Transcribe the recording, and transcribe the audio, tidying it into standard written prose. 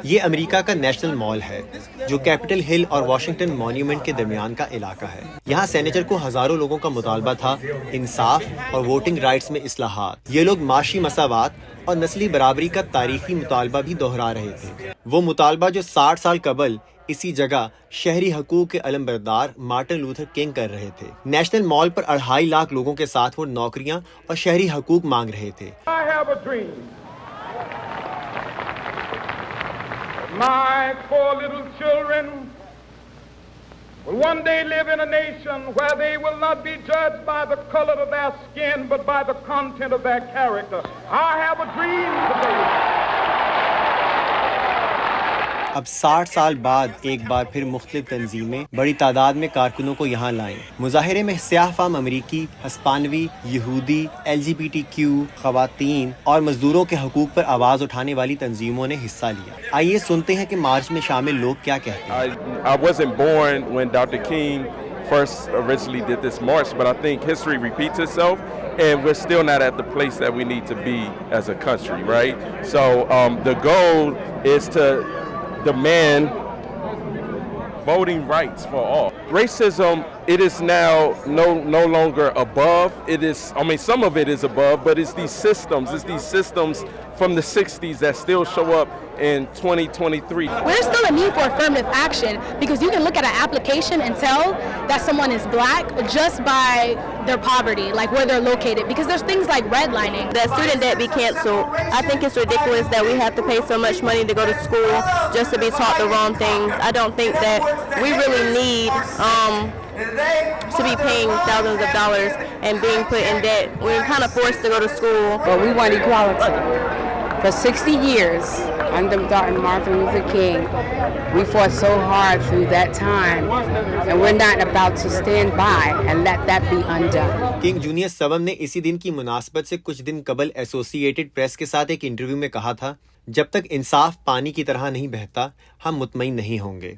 ये अमेरिका का national mall है जो कैपिटल हिल और वॉशिंगटन मॉन्यूमेंट के दरमियान का इलाका है। यहाँ सेनेटर को हजारों लोगों का मुतालबा था इंसाफ और वोटिंग राइट्स में इस्लाहात। ये लोग माशी मसावात और नस्ली बराबरी का तारीखी मुतालबा भी दोहरा रहे थे। वो मुतालबा जो 60 साल कबल इसी जगह शहरी हकूक के अलमबरदार मार्टिन लूथर किंग कर रहे थे। नेशनल मॉल पर 2.5 लाख लोगों के साथ वो नौकरियां और शहरी हकूक मांग रहे थे। My 4 little children will one day live in a nation where they will not be judged by the color of their skin, but by the content of their character. I have a dream today. अब 60 साल बाद एक बार फिर मुख्तलिफ तंजीमें बड़ी तादाद में कारकुनों को यहाँ लाएं। मुजाहिरे में स्याह फाम अमरीकी, हस्पानवी, यहूदी, LGBTQ, खवातीन और मजदूरों के हकूक पर आवाज उठाने वाली तंजीमों ने हिस्सा लिया। आइए सुनते हैं कि मार्च में शामिल लोग क्या कहते हैं। I wasn't born when Dr. King first originally did this march, but I think history repeats itself, and we're still not at the place that we need to be as a country, right? So the goal is to demand voting rights for all. Racism, it is now no longer above. It is, I mean, some of it is above, but it's these systems from the 60s that still show up in 2023. There's still a need for affirmative action because you can look at an application and tell that someone is black just by their poverty, like where they're located, because there's things like redlining. That student debt be canceled. I think it's ridiculous that we have to pay so much money to go to school just to be taught the wrong things. I don't think that we really need to be paying thousands of dollars and being put in debt. We're kind of forced to go to school. But we want equality. For 60 years, under Dr. Martin Luther King, we fought so hard through that time, and we're not about to stand by and let that be undone. King junior 7 ने इसी दिन की मुनासबत से कुछ दिन कबल associated press के साथ एक इंटरव्यू में कहा था, जब तक इंसाफ पानी की तरह नहीं बहता, हम मुतमईन नहीं होंगे।